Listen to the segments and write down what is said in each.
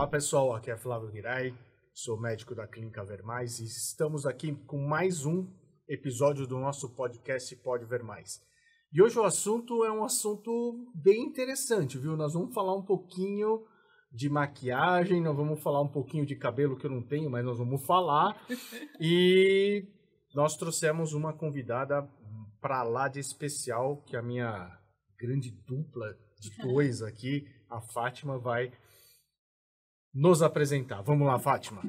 pessoal, aqui é Flávio Girai, sou médico da Clínica Ver Mais e estamos aqui com mais um episódio do nosso podcast Pode Ver Mais. E hoje o assunto é um assunto bem interessante, viu? Nós vamos falar um pouquinho de maquiagem, nós vamos falar um pouquinho de cabelo que eu não tenho, mas nós vamos falar. E nós trouxemos uma convidada para lá de especial, que é a minha grande dupla de dois aqui, a Fátima, vai nos apresentar. Vamos lá, Fátima.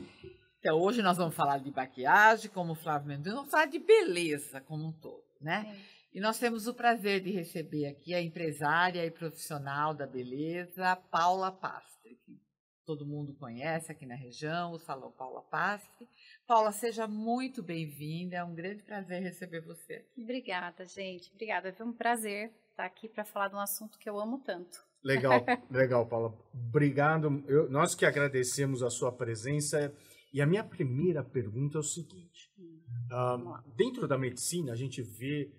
Então, hoje nós vamos falar de maquiagem, como o Flávio Mendes, vamos falar de beleza como um todo, né? E nós temos o prazer de receber aqui a empresária e profissional da beleza, Paula Pastre, que todo mundo conhece aqui na região, o Salão Paula Pastre. Paula, seja muito bem-vinda, é um grande prazer receber você aqui. Obrigada, gente. Obrigada, foi um prazer estar aqui para falar de um assunto que eu amo tanto. Legal, Paula. Obrigado. Nós que agradecemos a sua presença. E a minha primeira pergunta é o seguinte. Dentro da medicina, a gente vê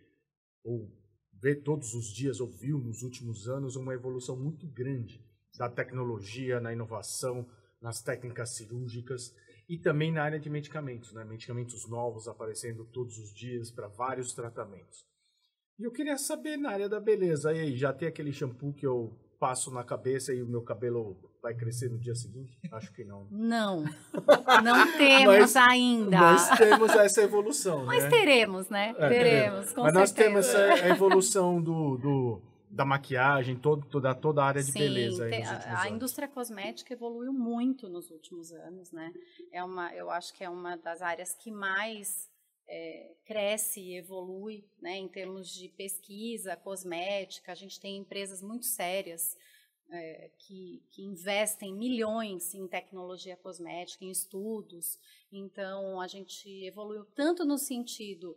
todos os dias, ou viu nos últimos anos, uma evolução muito grande da tecnologia, na inovação, nas técnicas cirúrgicas e também na área de medicamentos, né? Medicamentos novos aparecendo todos os dias para vários tratamentos. E eu queria saber na área da beleza, aí já tem aquele shampoo que eu passo na cabeça e o meu cabelo vai crescer no dia seguinte? Acho que não. Não temos ainda. Nós temos essa evolução, mas né? Teremos, né? Teremos, com mas certeza. Nós temos a evolução da maquiagem, toda a área de beleza. Aí a indústria cosmética evoluiu muito nos últimos anos, né? Eu acho que é uma das áreas que mais cresce e evolui, né, em termos de pesquisa cosmética. A gente tem empresas muito sérias que investem milhões em tecnologia cosmética, em estudos. Então, a gente evoluiu tanto no sentido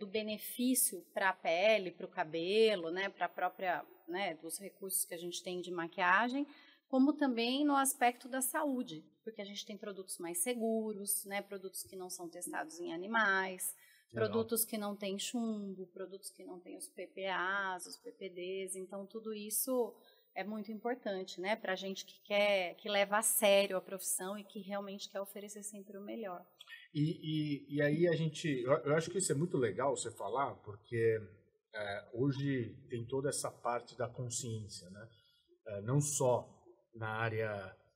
do benefício para a pele, para o cabelo, né, para a própria, né, dos recursos que a gente tem de maquiagem, como também no aspecto da saúde, porque a gente tem produtos mais seguros, né, produtos que não são testados em animais, produtos que não têm chumbo, produtos que não têm os PPAs, os PPDs. Então, tudo isso é muito importante, né, para a gente que leva a sério a profissão e que realmente quer oferecer sempre o melhor. E aí eu acho que isso é muito legal você falar, porque hoje tem toda essa parte da consciência, né? Não só na área,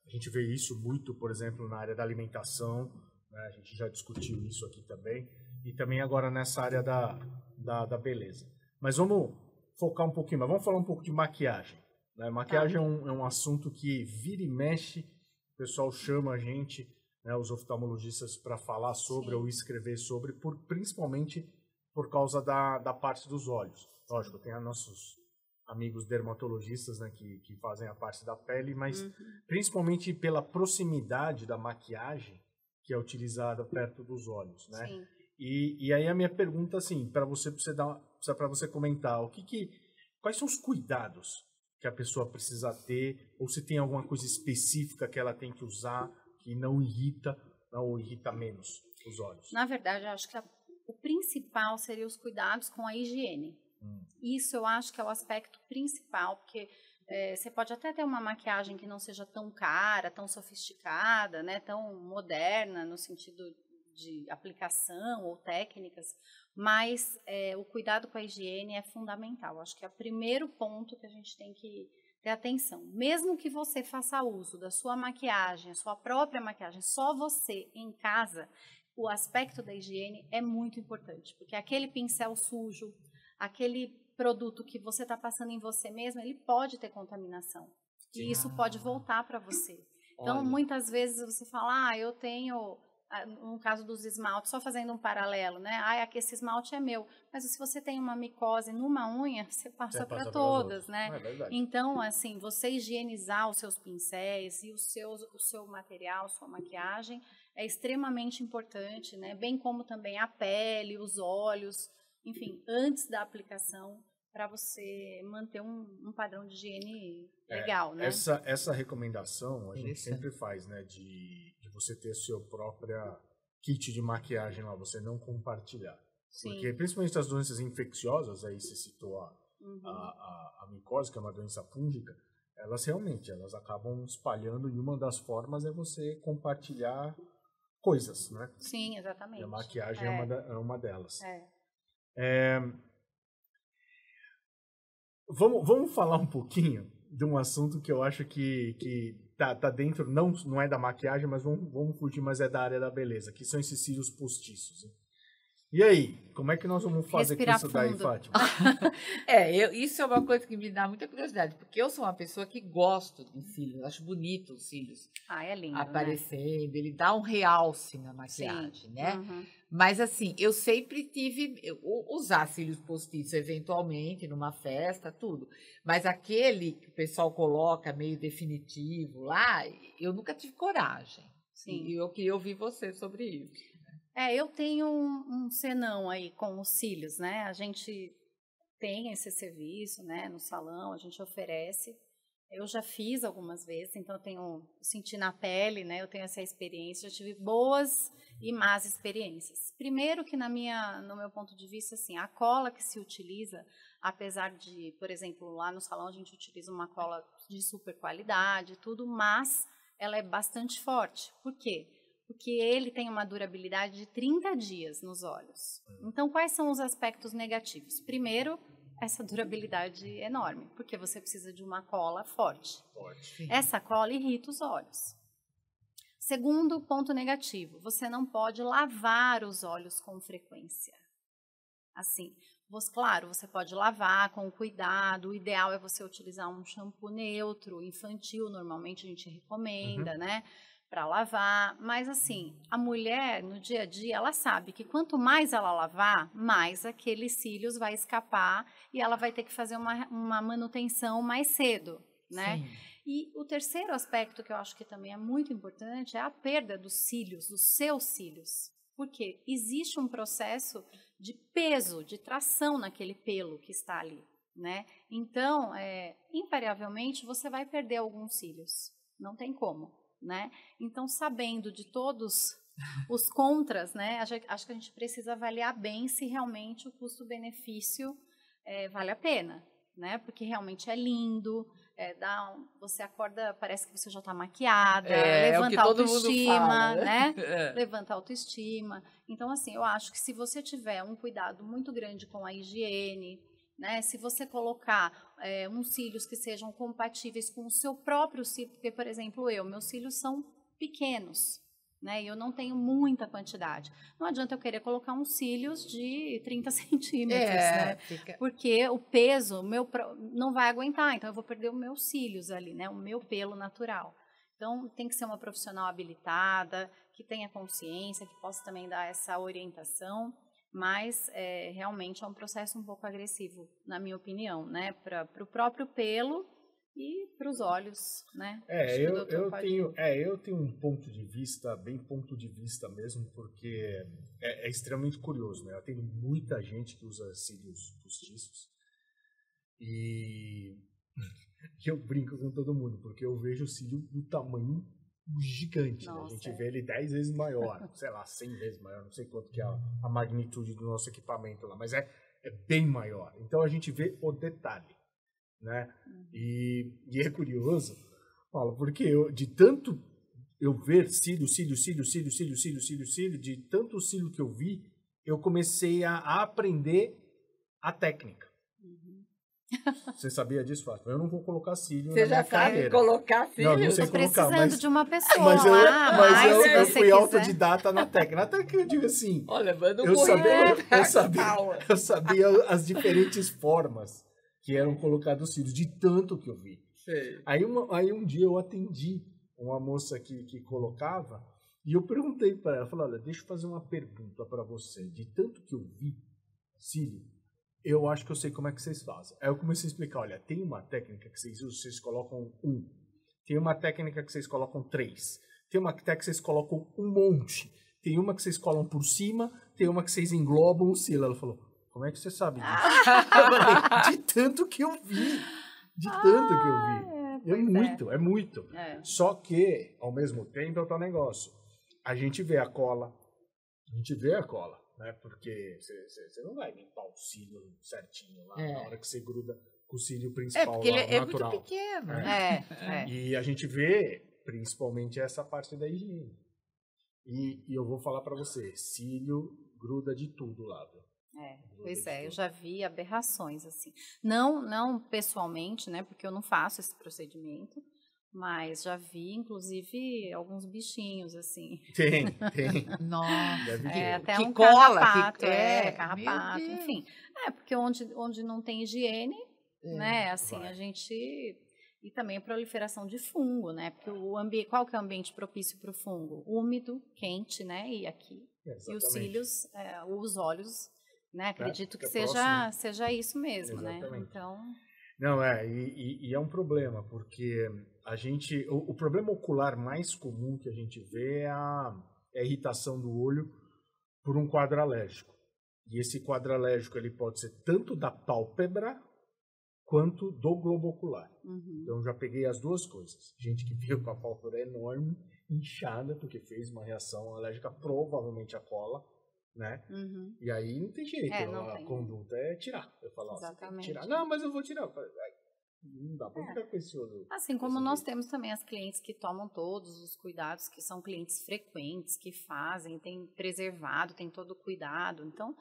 a gente vê isso muito, por exemplo, na área da alimentação, né? A gente já discutiu isso aqui também, e também agora nessa área da beleza. Mas vamos focar um pouquinho, vamos falar um pouco de maquiagem, né? Maquiagem é um assunto que vira e mexe, o pessoal chama a gente, né, os oftalmologistas, para falar sobre ou escrever sobre, principalmente por causa da parte dos olhos. Lógico, tem nossos amigos dermatologistas, né, que fazem a parte da pele, mas principalmente pela proximidade da maquiagem que é utilizada perto dos olhos, né? Sim. E aí a minha pergunta, assim, para você comentar, quais são os cuidados que a pessoa precisa ter, ou se tem alguma coisa específica que ela tem que usar que não irrita ou irrita menos os olhos? Na verdade, eu acho que o principal seria os cuidados com a higiene. Isso eu acho que é o aspecto principal, porque você pode até ter uma maquiagem que não seja tão cara, tão sofisticada, né, tão moderna no sentido de aplicação ou técnicas, mas o cuidado com a higiene é fundamental. Acho que é o primeiro ponto que a gente tem que ter atenção. Mesmo que você faça uso da sua maquiagem, a sua própria maquiagem, só você em casa, o aspecto da higiene é muito importante, porque aquele pincel sujo, aquele produto que você está passando em você mesmo, ele pode ter contaminação. E isso pode voltar para você. Então, muitas vezes você fala, eu tenho, no caso dos esmaltes, só fazendo um paralelo, né? Esse esmalte é meu. Mas se você tem uma micose numa unha, você passa para todas, né? Então, assim, você higienizar os seus pincéis e o seu material, sua maquiagem, é extremamente importante, né? Bem como também a pele, os olhos, enfim, antes da aplicação, para você manter um padrão de higiene legal, né? Essa recomendação a gente sempre faz, né? De você ter seu próprio kit de maquiagem lá, você não compartilhar. Sim. Porque principalmente as doenças infecciosas, aí você citou a micose, que é uma doença fúngica, elas realmente, elas acabam espalhando, e uma das formas é você compartilhar coisas, né? Sim, exatamente. E a maquiagem é uma delas. Vamos falar um pouquinho de um assunto que eu acho que tá dentro, não é da maquiagem, mas vamos fugir, mas é da área da beleza, que são esses cílios postiços. E aí, como é que nós vamos fazer Respirar com isso daí, fundo. Fátima? Isso é uma coisa que me dá muita curiosidade, porque eu sou uma pessoa que gosto de cílios, acho bonito os cílios É lindo, aparecendo, né? Ele dá um realce na maquiagem, né? Uhum. Mas assim, eu sempre usar cílios postiços eventualmente numa festa, tudo. Mas aquele que o pessoal coloca meio definitivo lá, eu nunca tive coragem. Sim. E eu queria ouvir você sobre isso. Eu tenho um senão aí com os cílios, né? A gente tem esse serviço, né? No salão, a gente oferece. Eu já fiz algumas vezes, então senti na pele, né? Eu tenho essa experiência, já tive boas e más experiências. Primeiro que no meu ponto de vista, assim, a cola que se utiliza, apesar de, por exemplo, lá no salão a gente utiliza uma cola de super qualidade, tudo, mas ela é bastante forte. Por quê? Porque ele tem uma durabilidade de 30 dias nos olhos. Então, quais são os aspectos negativos? Primeiro, essa durabilidade enorme, porque você precisa de uma cola forte. Essa cola irrita os olhos. Segundo ponto negativo, você não pode lavar os olhos com frequência. Assim, claro, você pode lavar com cuidado, o ideal é você utilizar um shampoo neutro, infantil, normalmente a gente recomenda, né? Para lavar, mas assim, a mulher no dia a dia, ela sabe que quanto mais ela lavar, mais aqueles cílios vai escapar e ela vai ter que fazer uma manutenção mais cedo, né? Sim. E o terceiro aspecto que eu acho que também é muito importante é a perda dos cílios, dos seus cílios, porque existe um processo de peso, de tração naquele pelo que está ali, né? Então, invariavelmente, você vai perder alguns cílios, não tem como. Né? Então, sabendo de todos os contras, né, acho que a gente precisa avaliar bem se realmente o custo-benefício vale a pena, né? Porque realmente é lindo, você acorda, parece que você já está maquiada, levanta a autoestima, né? Levanta a autoestima. Então, assim, eu acho que se você tiver um cuidado muito grande com a higiene, né? Se você colocar uns cílios que sejam compatíveis com o seu próprio cílio, porque, por exemplo, meus cílios são pequenos, né? E eu não tenho muita quantidade. Não adianta eu querer colocar uns cílios de 30 centímetros, né? Porque o peso não vai aguentar, então eu vou perder os meus cílios ali, né? O meu pelo natural. Então, tem que ser uma profissional habilitada, que tenha consciência, que possa também dar essa orientação. Mas realmente é um processo um pouco agressivo, na minha opinião, né? Para o próprio pelo e para os olhos, né? Eu tenho um ponto de vista, bem ponto de vista mesmo, porque é extremamente curioso, né? Eu tenho muita gente que usa cílios postiços e eu brinco com todo mundo, porque eu vejo o cílio do tamanho gigante, né? A gente vê ele 10 vezes maior, sei lá, 100 vezes maior, não sei quanto que é a magnitude do nosso equipamento lá, mas é bem maior. Então a gente vê o detalhe, né? E é curioso, porque de tanto eu ver cílio, de tanto cílio que eu vi, eu comecei a aprender a técnica. Você sabia disso, Fátima? Eu não vou colocar cílio na minha carreira. Você já sabe colocar cílio? Não sei colocar, precisando de uma pessoa mas eu fui quiser. autodidata na técnica. Até que eu digo assim, olha, eu sabia as diferentes formas que eram colocados os cílios, de tanto que eu vi. Sei. Aí um dia eu atendi uma moça que colocava e eu perguntei para ela, falei, olha, deixa eu fazer uma pergunta para você. De tanto que eu vi cílio, eu acho que eu sei como é que vocês fazem. Aí eu comecei a explicar, olha, tem uma técnica que vocês colocam 1, tem uma técnica que vocês colocam 3, tem uma técnica que vocês colocam um monte, tem uma que vocês colam por cima, tem uma que vocês englobam o cílio. Ela falou, como é que você sabe disso? Eu falei, de tanto que eu vi. É muito. Só que, ao mesmo tempo, é o tal negócio. A gente vê a cola, né? Porque você não vai limpar o cílio certinho lá na hora que você gruda com o cílio principal porque lá, ele é natural. muito pequeno. E a gente vê, principalmente, essa parte da higiene. E eu vou falar para você, cílio gruda de tudo lá, viu? Pois é, eu já vi aberrações, assim. Não pessoalmente, né, porque eu não faço esse procedimento, mas já vi, inclusive, alguns bichinhos, assim. Tem. Nossa. Deve ter. Até que um cola, carrapato, carrapato, enfim. Porque onde não tem higiene, né, assim, vai. a gente... E também a proliferação de fungo, né, porque qual que é o ambiente propício para o fungo? Úmido, quente, né, e aqui. Exatamente. E os cílios, os olhos, né, acredito que próximo. seja isso mesmo, Exatamente. né, então... Não, e é um problema, porque a gente, o problema ocular mais comum que a gente vê é a irritação do olho por um quadro alérgico. E esse quadro alérgico ele pode ser tanto da pálpebra quanto do globo ocular. Então já peguei as duas coisas. Gente que veio com a pálpebra enorme, inchada, porque fez uma reação alérgica, provavelmente a cola, né? E aí não tem jeito, a conduta é tirar. Eu falo, você tem que tirar. Não, mas eu vou tirar. Não dá pra ficar com esse olho. Assim como nós temos também as clientes que tomam todos os cuidados, que são clientes frequentes, que fazem, tem preservado, tem todo o cuidado. Então,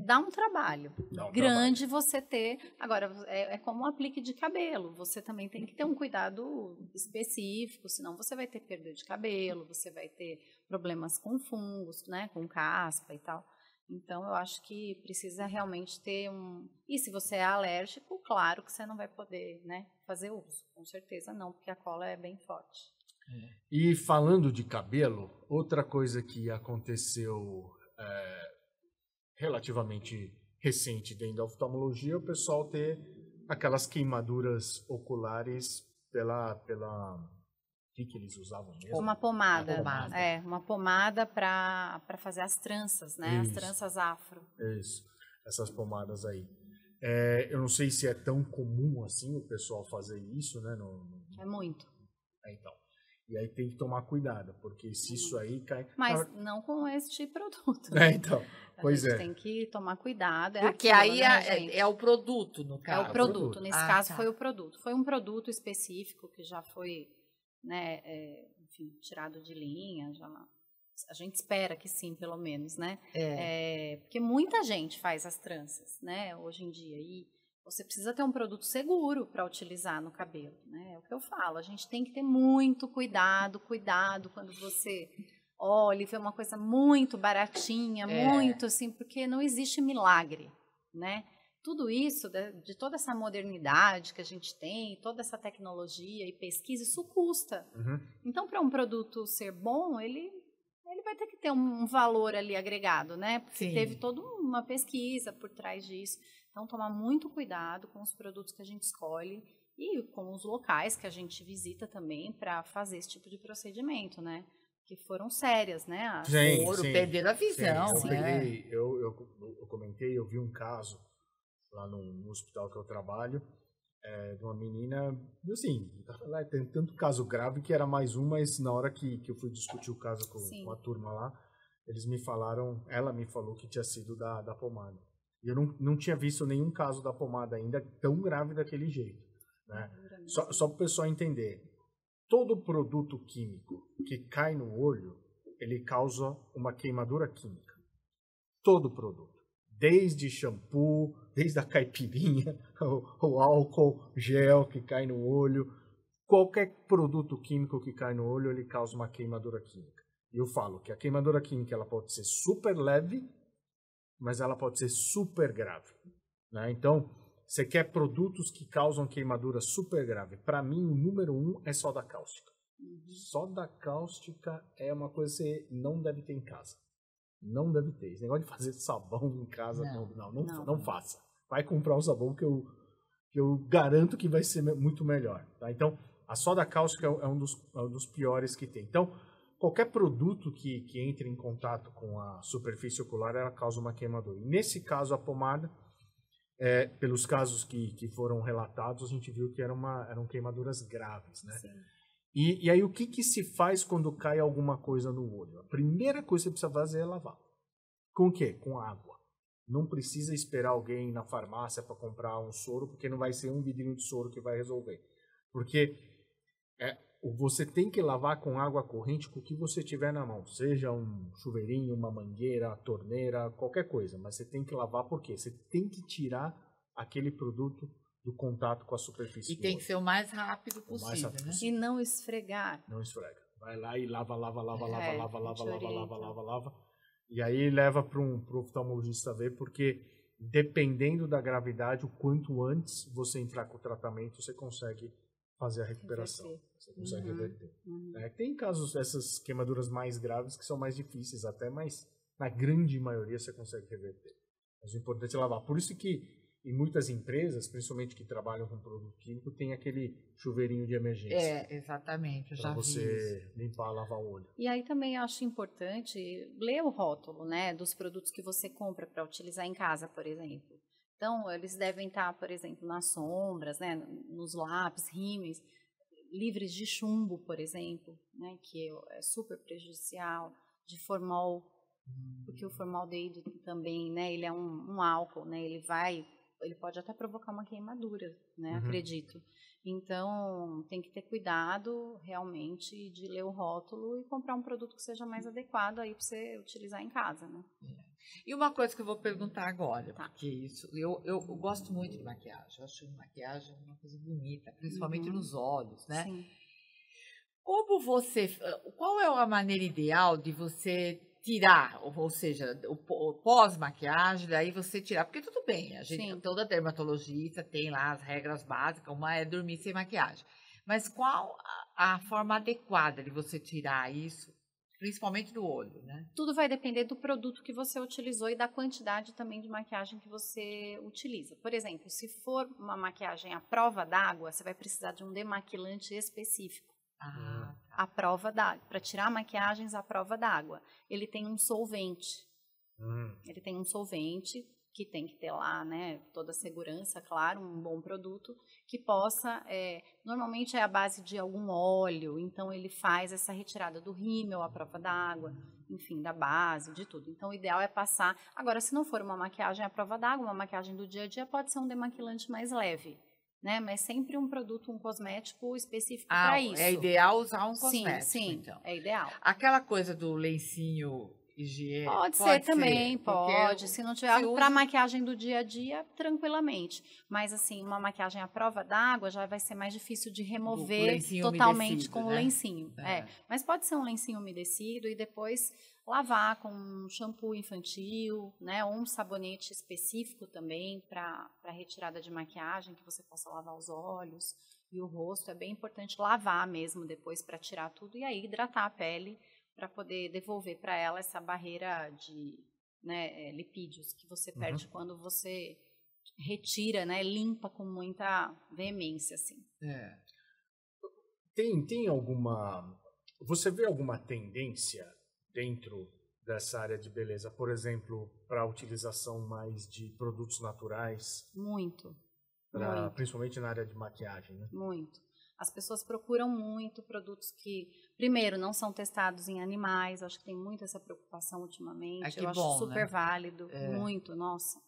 dá um trabalho grande você ter. Agora, é como um aplique de cabelo. Você também tem que ter um cuidado específico, senão você vai ter perda de cabelo, você vai ter problemas com fungos, né, com caspa e tal. Então, eu acho que precisa realmente ter E se você é alérgico, claro que você não vai poder, né, fazer uso. Com certeza não, porque a cola é bem forte. E falando de cabelo, outra coisa que aconteceu relativamente recente dentro da oftalmologia, o pessoal ter aquelas queimaduras oculares pela o que eles usavam mesmo? Uma pomada. Uma pomada para fazer as tranças, né? As tranças afro. Isso, essas pomadas aí. Eu não sei se é tão comum assim o pessoal fazer isso, né? É muito. Então. E aí tem que tomar cuidado, porque se isso aí cai... Mas não com este produto. Então, pois a gente tem que tomar cuidado. Porque aquilo, aí né, é o produto, no caso. É o produto. Nesse caso foi o produto. Foi um produto específico que já foi, né, enfim, tirado de linha. A gente espera que sim, pelo menos, né? Porque muita gente faz as tranças, né, hoje em dia. E você precisa ter um produto seguro para utilizar no cabelo, né? É o que eu falo. A gente tem que ter muito cuidado quando você olha e vê uma coisa muito baratinha, muito assim, porque não existe milagre, né? Tudo isso, de toda essa modernidade que a gente tem, toda essa tecnologia e pesquisa, isso custa. Então, para um produto ser bom, ele vai ter que ter um valor ali agregado, né? Porque teve toda uma pesquisa por trás disso. Então, tomar muito cuidado com os produtos que a gente escolhe e com os locais que a gente visita também para fazer esse tipo de procedimento, né? Que foram sérias, né? Perderam a visão. Eu comentei, eu vi um caso lá no hospital que eu trabalho, de uma menina, assim, lá tem tanto caso grave que era mais um, mas na hora que eu fui discutir o caso com a turma lá, ela me falou que tinha sido da pomada. E eu não tinha visto nenhum caso da pomada ainda tão grave daquele jeito, né? Só para o pessoal entender, todo produto químico que cai no olho, ele causa uma queimadura química. Todo produto. Desde shampoo, desde a caipirinha, o álcool, gel que cai no olho. Qualquer produto químico que cai no olho, ele causa uma queimadura química. E eu falo que a queimadura química ela pode ser super leve, mas ela pode ser super grave, né? Então, você quer produtos que causam queimadura super grave. Para mim, o número 1 é soda cáustica. Soda cáustica é uma coisa que você não deve ter em casa. Não deve ter. Esse negócio de fazer sabão em casa, não faça. Vai comprar o sabão que eu garanto que vai ser muito melhor. Tá? Então, a soda cáustica é um dos piores que tem. Então, qualquer produto que entre em contato com a superfície ocular, ela causa uma queimadura. E nesse caso, a pomada, pelos casos que foram relatados, a gente viu que eram queimaduras graves, né? E aí, o que se faz quando cai alguma coisa no olho? A primeira coisa que você precisa fazer é lavar. Com o quê? Com água. Não precisa esperar alguém na farmácia para comprar um soro, porque não vai ser um vidrinho de soro que vai resolver. Porque você tem que lavar com água corrente com o que você tiver na mão. Seja um chuveirinho, uma mangueira, torneira, qualquer coisa. Mas você tem que lavar porque você tem que tirar aquele produto do contato com a superfície. E tem que ser o mais rápido possível, né? E não esfregar. Não esfrega. Vai lá e lava. E aí leva para um oftalmologista ver, porque dependendo da gravidade, o quanto antes você entrar com o tratamento, você consegue fazer a recuperação. Você consegue reverter. Tem casos, essas queimaduras mais graves, que são mais difíceis até, mas na grande maioria você consegue reverter. Mas o importante é lavar. Por isso que em muitas empresas, principalmente que trabalham com produto químico, tem aquele chuveirinho de emergência. Exatamente, eu já vi isso. Para você limpar, lavar o olho. E aí também eu acho importante ler o rótulo, né, dos produtos que você compra para utilizar em casa, por exemplo. Então, eles devem estar, por exemplo, nas sombras, né, nos lápis, rímels, livres de chumbo, por exemplo, né, que é super prejudicial, de formol, porque o formaldeído também, né, ele é um álcool, né, ele pode até provocar uma queimadura, né, acredito. Então, tem que ter cuidado realmente de ler o rótulo e comprar um produto que seja mais adequado aí para você utilizar em casa, né? E uma coisa que eu vou perguntar agora, porque isso, eu gosto muito de maquiagem, eu acho maquiagem uma coisa bonita, principalmente nos olhos, né? Sim. Qual é a maneira ideal de você tirar, ou seja, o pós-maquiagem, daí você tirar, porque tudo bem, toda dermatologista tem lá as regras básicas, uma é dormir sem maquiagem, mas qual a forma adequada de você tirar isso, principalmente do olho, né? Tudo vai depender do produto que você utilizou e da quantidade também de maquiagem que você utiliza. Por exemplo, se for uma maquiagem à prova d'água, você vai precisar de um demaquilante específico. A prova d'água, para tirar maquiagens à prova d'água. Ele tem um solvente. Ele tem um solvente que tem que ter lá, né, toda a segurança, claro, um bom produto, que possa, normalmente é a base de algum óleo, então ele faz essa retirada do rímel à prova d'água, enfim, da base, de tudo. Então o ideal é passar. Agora, se não for uma maquiagem à prova d'água, uma maquiagem do dia a dia, pode ser um demaquilante mais leve. Né? Mas sempre um produto, um cosmético específico para isso. É ideal usar um cosmético, sim, então. É ideal. Aquela coisa do lencinho higiênico. Pode ser também, pode. Se não tiver para maquiagem do dia a dia, tranquilamente. Mas assim, uma maquiagem à prova d'água já vai ser mais difícil de remover totalmente com o lencinho. Mas pode ser um lencinho umedecido e depois lavar com um shampoo infantil, né, ou um sabonete específico também para retirada de maquiagem, que você possa lavar os olhos e o rosto. É bem importante lavar mesmo depois para tirar tudo e aí hidratar a pele para poder devolver para ela essa barreira de, né, lipídios que você perde quando você retira, né, limpa com muita veemência, assim. Tem alguma... Você vê alguma tendência dentro dessa área de beleza, por exemplo, para a utilização mais de produtos naturais? Muito. Principalmente na área de maquiagem, né? Muito. As pessoas procuram muito produtos que, primeiro, não são testados em animais. Acho que tem muito essa preocupação ultimamente. Eu acho super válido. Muito, nossa.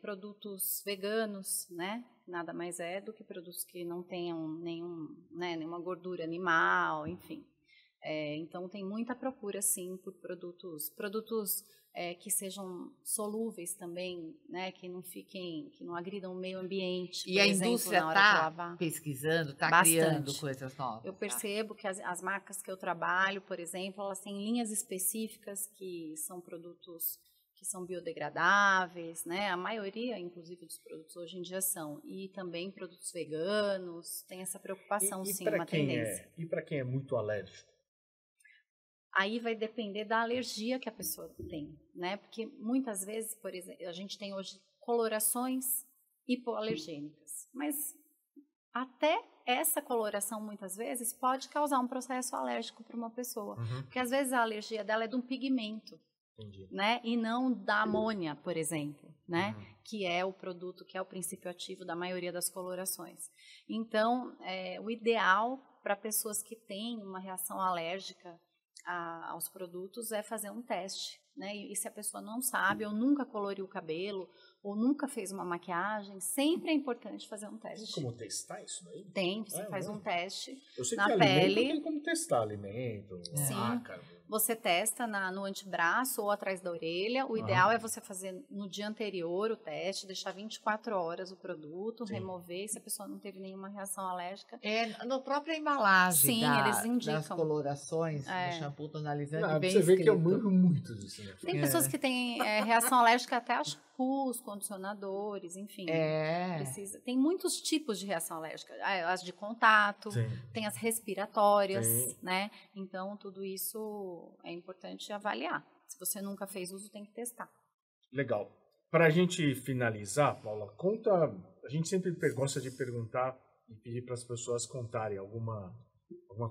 Produtos veganos, né? Nada mais é do que produtos que não tenham nenhuma gordura animal, enfim. Então, tem muita procura, sim, por produtos que sejam solúveis também, né, que não agridam o meio ambiente. E a indústria está pesquisando, está criando coisas novas. Eu percebo que as marcas que eu trabalho, por exemplo, elas têm linhas específicas que são produtos que são biodegradáveis, né? A maioria, inclusive, dos produtos hoje em dia são. E também produtos veganos, tem essa preocupação, sim, uma tendência. E para quem é muito alérgico? Aí vai depender da alergia que a pessoa tem, né? Porque muitas vezes, por exemplo, a gente tem hoje colorações hipoalergênicas, mas até essa coloração, muitas vezes, pode causar um processo alérgico para uma pessoa. Porque às vezes a alergia dela é de um pigmento, né? E não da amônia, por exemplo, né? Que é o produto, que é o princípio ativo da maioria das colorações. Então, o ideal para pessoas que têm uma reação alérgica aos produtos é fazer um teste, né? E se a pessoa não sabe, ou nunca coloriu o cabelo, ou nunca fez uma maquiagem, sempre é importante fazer um teste. Tem como testar isso aí? Tem, você faz um teste Eu sei na que pele. Alimento tem como testar alimento, Sim. ácaro. Você testa no antebraço ou atrás da orelha. O ideal é você fazer no dia anterior o teste, deixar 24 horas o produto, remover, se a pessoa não teve nenhuma reação alérgica. Na própria embalagem eles indicam. das colorações do shampoo tonalizante. Não, bem você vê escrito. que eu manjo muito disso, né? Tem pessoas que têm reação alérgica até a shampoos, condicionadores, enfim. Tem muitos tipos de reação alérgica. As de contato, tem as respiratórias, né? Então, tudo isso é importante avaliar. Se você nunca fez uso, tem que testar. Legal. Para a gente finalizar, Paula, conta... A gente sempre gosta de perguntar e pedir para as pessoas contarem alguma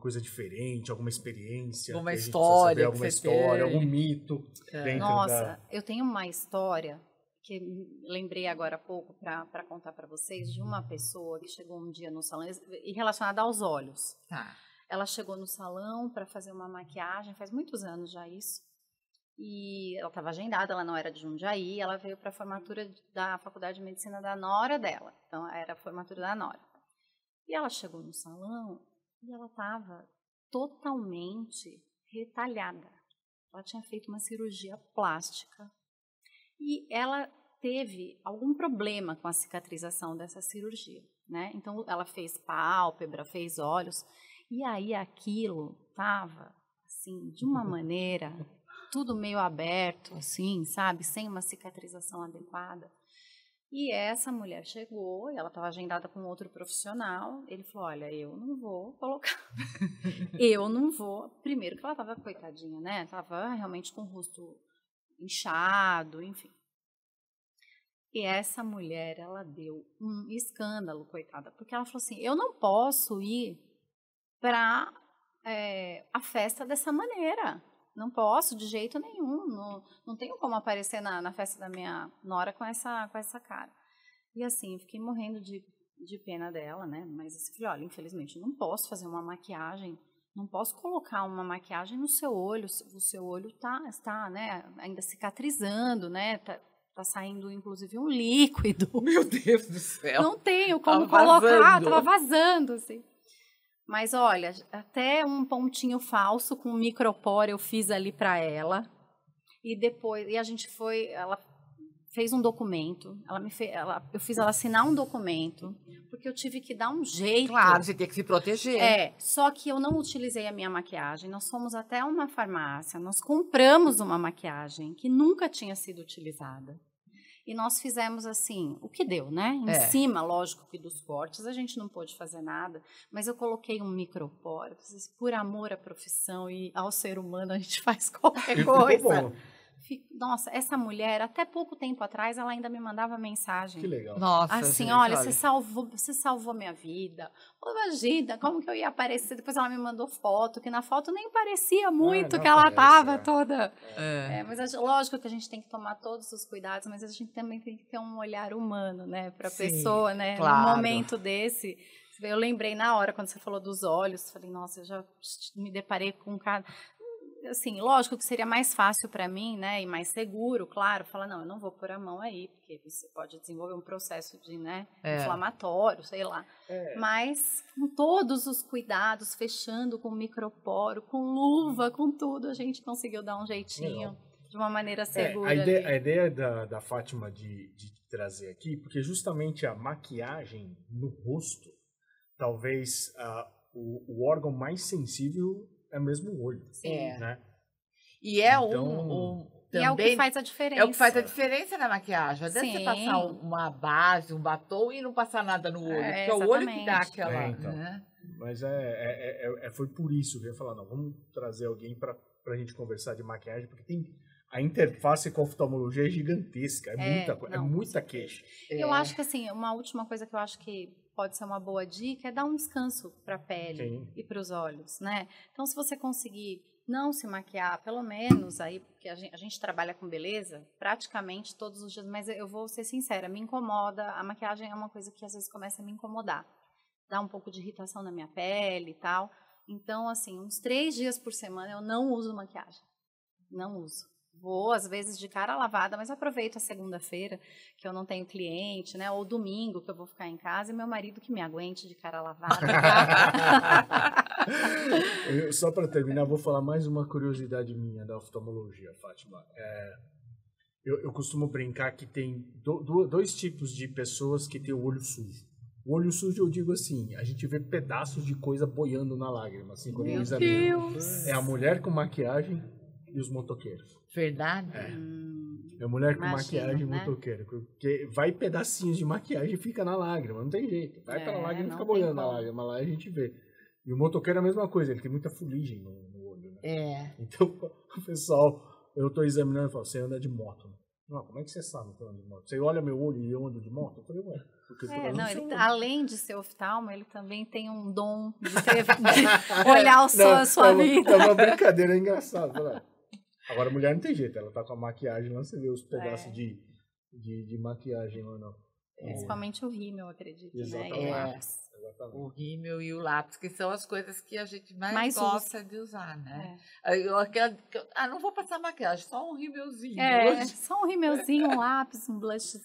coisa diferente, alguma experiência. Alguma história. Alguma história, algum mito. Nossa, eu tenho uma história que lembrei agora há pouco para contar para vocês de uma pessoa que chegou um dia no salão e relacionada aos olhos. Ela chegou no salão para fazer uma maquiagem, faz muitos anos já isso, e ela estava agendada, ela não era de Jundiaí, ela veio para a formatura da Faculdade de Medicina da nora dela, então era a formatura da nora. E ela chegou no salão e ela estava totalmente retalhada. Ela tinha feito uma cirurgia plástica e ela teve algum problema com a cicatrização dessa cirurgia, né? Então, ela fez pálpebra, fez olhos, e aí aquilo estava, assim, de uma maneira, tudo meio aberto, assim, sabe? Sem uma cicatrização adequada. E essa mulher chegou, ela estava agendada com outro profissional, ele falou, olha, eu não vou colocar, eu não vou, primeiro que ela estava coitadinha, né? Estava realmente com o rosto inchado, enfim. E essa mulher, ela deu um escândalo, coitada, porque ela falou assim, eu não posso ir para a festa dessa maneira, não posso de jeito nenhum, não tenho como aparecer na festa da minha nora com essa cara. E assim, eu fiquei morrendo de pena dela, né? Mas eu falei, olha, infelizmente, eu não posso fazer uma maquiagem, não posso colocar uma maquiagem no seu olho, o seu olho está, né, ainda cicatrizando, né? Tá saindo, inclusive, um líquido. Meu Deus do céu. Não tenho como colocar, estava vazando, assim. Mas, olha, até um pontinho falso com micropor eu fiz ali para ela. E depois, a gente ela fez um documento, eu fiz ela assinar um documento, porque eu tive que dar um jeito. Claro, você tem que se proteger. Só que eu não utilizei a minha maquiagem, nós fomos até uma farmácia, nós compramos uma maquiagem que nunca tinha sido utilizada. E nós fizemos assim, o que deu, né? Em cima, lógico que dos cortes, a gente não pôde fazer nada, mas eu coloquei um microporo, por amor à profissão e ao ser humano, a gente faz qualquer coisa. Nossa, essa mulher, até pouco tempo atrás, ela ainda me mandava mensagem. Que legal. Nossa, assim, gente, olha, você salvou minha vida. Imagina, como que eu ia aparecer? Depois ela me mandou foto, que na foto nem parecia muito que ela estava toda. Mas lógico que a gente tem que tomar todos os cuidados, mas a gente também tem que ter um olhar humano, né, para a pessoa, né? Claro. Num momento desse. Eu lembrei na hora, quando você falou dos olhos, falei, nossa, eu já me deparei com um cara... Assim, lógico que seria mais fácil para mim, né, e mais seguro, claro, falar, não, eu não vou pôr a mão aí, porque você pode desenvolver um processo de, né, inflamatório, sei lá. Mas com todos os cuidados, fechando com microporo, com luva, com tudo, a gente conseguiu dar um jeitinho, de uma maneira segura. A ideia da Fátima de trazer aqui, porque justamente a maquiagem no rosto, talvez o órgão mais sensível é mesmo o olho, né? E é então, também, é o que faz a diferença. É o que faz a diferença na maquiagem. Às vezes você passar uma base, um batom e não passar nada no olho. Porque é o olho que dá aquela... então. Né? Mas foi por isso que eu ia falar, não, vamos trazer alguém para a gente conversar de maquiagem, porque a interface com a oftalmologia é gigantesca, muita queixa. Eu acho que, assim, uma última coisa que eu acho que pode ser uma boa dica é dar um descanso para a pele e para os olhos, né? Então, se você conseguir não se maquiar, pelo menos aí, porque a gente trabalha com beleza praticamente todos os dias, mas eu vou ser sincera, me incomoda, a maquiagem é uma coisa que às vezes começa a me incomodar, dá um pouco de irritação na minha pele e tal. Então, assim, uns 3 dias por semana eu não uso maquiagem, não uso. Vou, às vezes, de cara lavada, mas aproveito a segunda-feira, que eu não tenho cliente, né? Ou domingo, que eu vou ficar em casa, e meu marido que me aguente de cara lavada. Só para terminar, vou falar mais uma curiosidade minha da oftalmologia, Fátima. Eu costumo brincar que tem dois tipos de pessoas que têm o olho sujo. O olho sujo, eu digo assim, a gente vê pedaços de coisa boiando na lágrima, assim, quando eu examino. É a mulher com maquiagem e os motoqueiros. Verdade? É a mulher com Imagino, maquiagem e né? motoqueiro. Porque vai pedacinhos de maquiagem e fica na lágrima, não tem jeito. Vai pela lágrima e não fica tem boiando na como. lágrima, lá a gente vê. E o motoqueiro é a mesma coisa, ele tem muita fuligem no olho, né? Então, o pessoal, eu tô examinando e falo, você anda de moto, né? Não, como é que você sabe que eu ando de moto? Você olha meu olho e eu ando de moto? Eu falei, ué, porque eu tô olhando Não, seu ele, olho. além de ser oftalmo, ele também tem um dom de olhar a sua vida. É uma brincadeira engraçada. Falei, agora a mulher não tem jeito, ela tá com a maquiagem lá, você vê os pedaços de maquiagem lá, não. Principalmente o rímel, eu acredito, Exatamente. né? E o lápis. Exatamente. O rímel e o lápis, que são as coisas que a gente mais Mais gosta de usar, né? Não vou passar maquiagem, só um rímelzinho. Só um rímelzinho, um lápis, um blushzinho.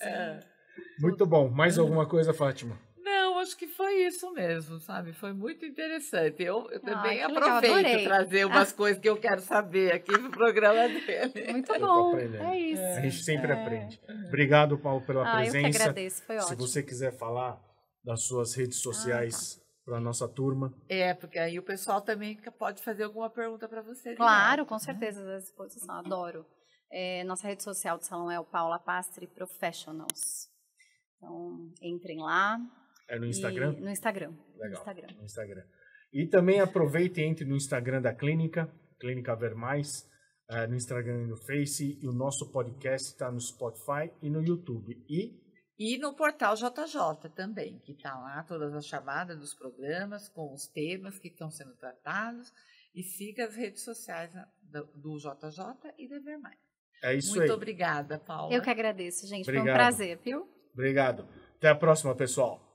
Muito bom. Mais alguma coisa, Fátima? Não, acho que foi isso mesmo, sabe? Foi muito interessante. Eu também que legal, aproveito adorei. trazer umas coisas que eu quero saber aqui no programa dele. Muito Eu tô bom, aprendendo. é isso. A gente sempre aprende. Obrigado, Paulo, pela Eu presença. que agradeço, foi Se ótimo. você quiser falar das suas redes sociais para a nossa turma. Porque aí o pessoal também pode fazer alguma pergunta para você. Claro, direto, com né? certeza, à disposição, adoro. Nossa rede social do salão é o Paula Pastri Professionals. Então, entrem lá. É no Instagram? No Instagram. Legal, no Instagram. E também aproveite e entre no Instagram da Clínica Ver Mais, no Instagram e no Face, e o nosso podcast está no Spotify e no YouTube. E no portal JJ também, que está lá todas as chamadas dos programas, com os temas que estão sendo tratados, e siga as redes sociais do JJ e da Ver Mais. É isso aí. Muito obrigada, Paula. Eu que agradeço, gente. Obrigado. Foi um prazer, viu? Obrigado. Até a próxima, pessoal.